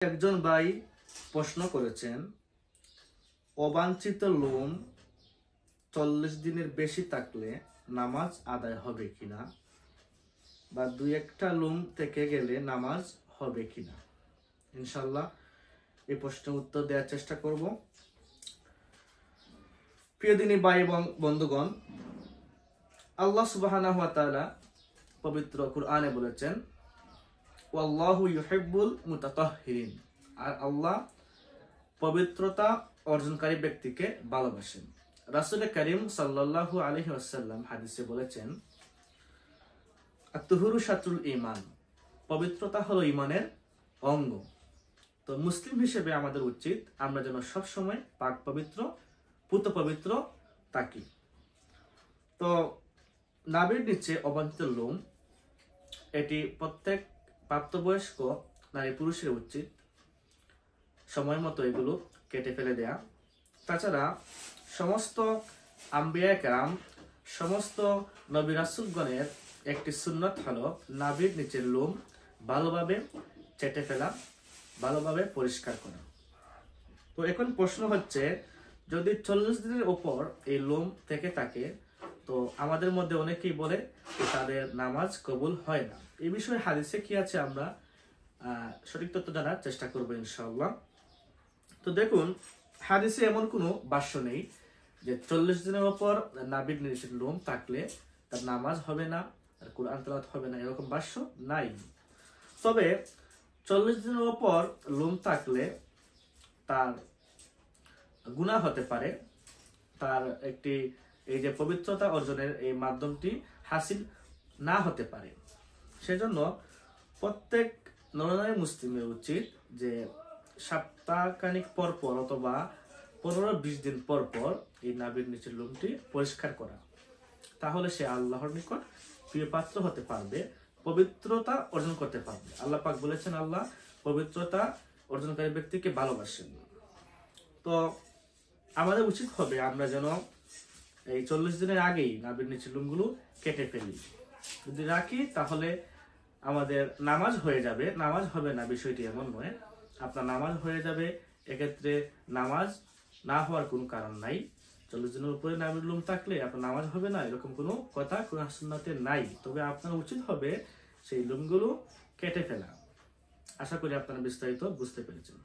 একজন ভাই প্রশ্ন করেছেন, অবাঞ্ছিত লোম 40 দিনের বেশি থাকলে নামাজ আদায় হবে কিনা, বা দুই একটা লোম থেকে গেলে নামাজ হবে কিনা। ইনশাআল্লাহ এই প্রশ্নের উত্তর দেওয়ার চেষ্টা করব। প্রিয় দিনী ভাই এবং বন্ধুগণ, আল্লাহ সুবহানাহু ওয়া তাআলা পবিত্র কুরআনে বলেছেন, ওয়াল্লাহু ইউহিব্বুল মুতাতাহহিরিন, আর আল্লাহ পবিত্রতা অর্জনকারী ব্যক্তিকে ভালোবাসেন। রাসূল করিম সাল্লাল্লাহু আলাইহি ওয়াসাল্লাম হাদিসে বলেছেন, আত-তুহুরু শাতরুল ঈমান, পবিত্রতা হলো ঈমানের অঙ্গ। তো মুসলিম হিসেবে আমাদের উচিত আমরা যেন সব সময় পাক পবিত্র, পুত পবিত্র থাকি। তো নাভির নিচে অবাঞ্ছিত লোম, এটি প্রত্যেক প্রাপ্তবয়স্ক নারী পুরুষের উচিত সময় মতো এগুলো কেটে ফেলে দেয়া। তাছাড়া সমস্ত আম্বিয়া কেরাম, সমস্ত নবী রাসূলগণের একটি সুন্নত হলো নাভির নিচের লোম ভালোভাবে চেটে ফেলা, ভালোভাবে পরিষ্কার করা। তো এখন প্রশ্ন হচ্ছে, যদি 40 দিনের উপর এই লোম থেকে থাকে, তো আমাদের মধ্যে অনেকেই বলে তাদের নামাজ কবুল হয় না। এই বিষয়ে হাদিসে কি আছে আমরা সঠিক তথ্য জানার চেষ্টা করবো ইনশাআল্লাহ। তো দেখুন, হাদিসে এমন কোনো ভাষ্য নেই যে 40 দিনের উপর নাভির নিচের লোম থাকলে তার নামাজ হবে না, আর কুরআন তেলাওয়াত হবে না, এরকম ভাষ্য নাই। তবে 40 দিনের উপর লোম থাকলে তার গুনাহ হতে পারে, তার একটি এই যে পবিত্রতা অর্জনের এই মাধ্যমটি হাসিল না হতে পারে। সেজন্য প্রত্যেক নরনারী মুসলিমের উচিত যে সপ্তাহখানিক পর পর অথবা 15-20 দিন পর পর এই নাভির নিচের লোমটি পরিষ্কার করা। তাহলে সে আল্লাহর নিকট প্রিয় পাত্র হতে পারবে, পবিত্রতা অর্জন করতে পারবে। আল্লাহ পাক বলেছেন, আল্লাহ পবিত্রতা অর্জনকারী ব্যক্তিকে ভালোবাসেন। তো আমাদের উচিত হবে আমরা যেন এই 40 দিনের আগেই নাভির নিচের লোমগুলো কেটে ফেলি। যদি রাখি তাহলে আমাদের নামাজ হয়ে যাবে, নামাজ হবে না বিষয়টি এমন নয়, আপনার নামাজ হয়ে যাবে। এক্ষেত্রে নামাজ না হওয়ার কোনো কারণ নাই। 40 দিনের উপরে নাভির লোম থাকলে আপনার নামাজ হবে না, এরকম কোনো কথা কোরআন সুন্নাতে নাই। তবে আপনার উচিত হবে সেই লোমগুলো কেটে ফেলা। আশা করি আপনারা বিস্তারিত বুঝতে পেরেছেন।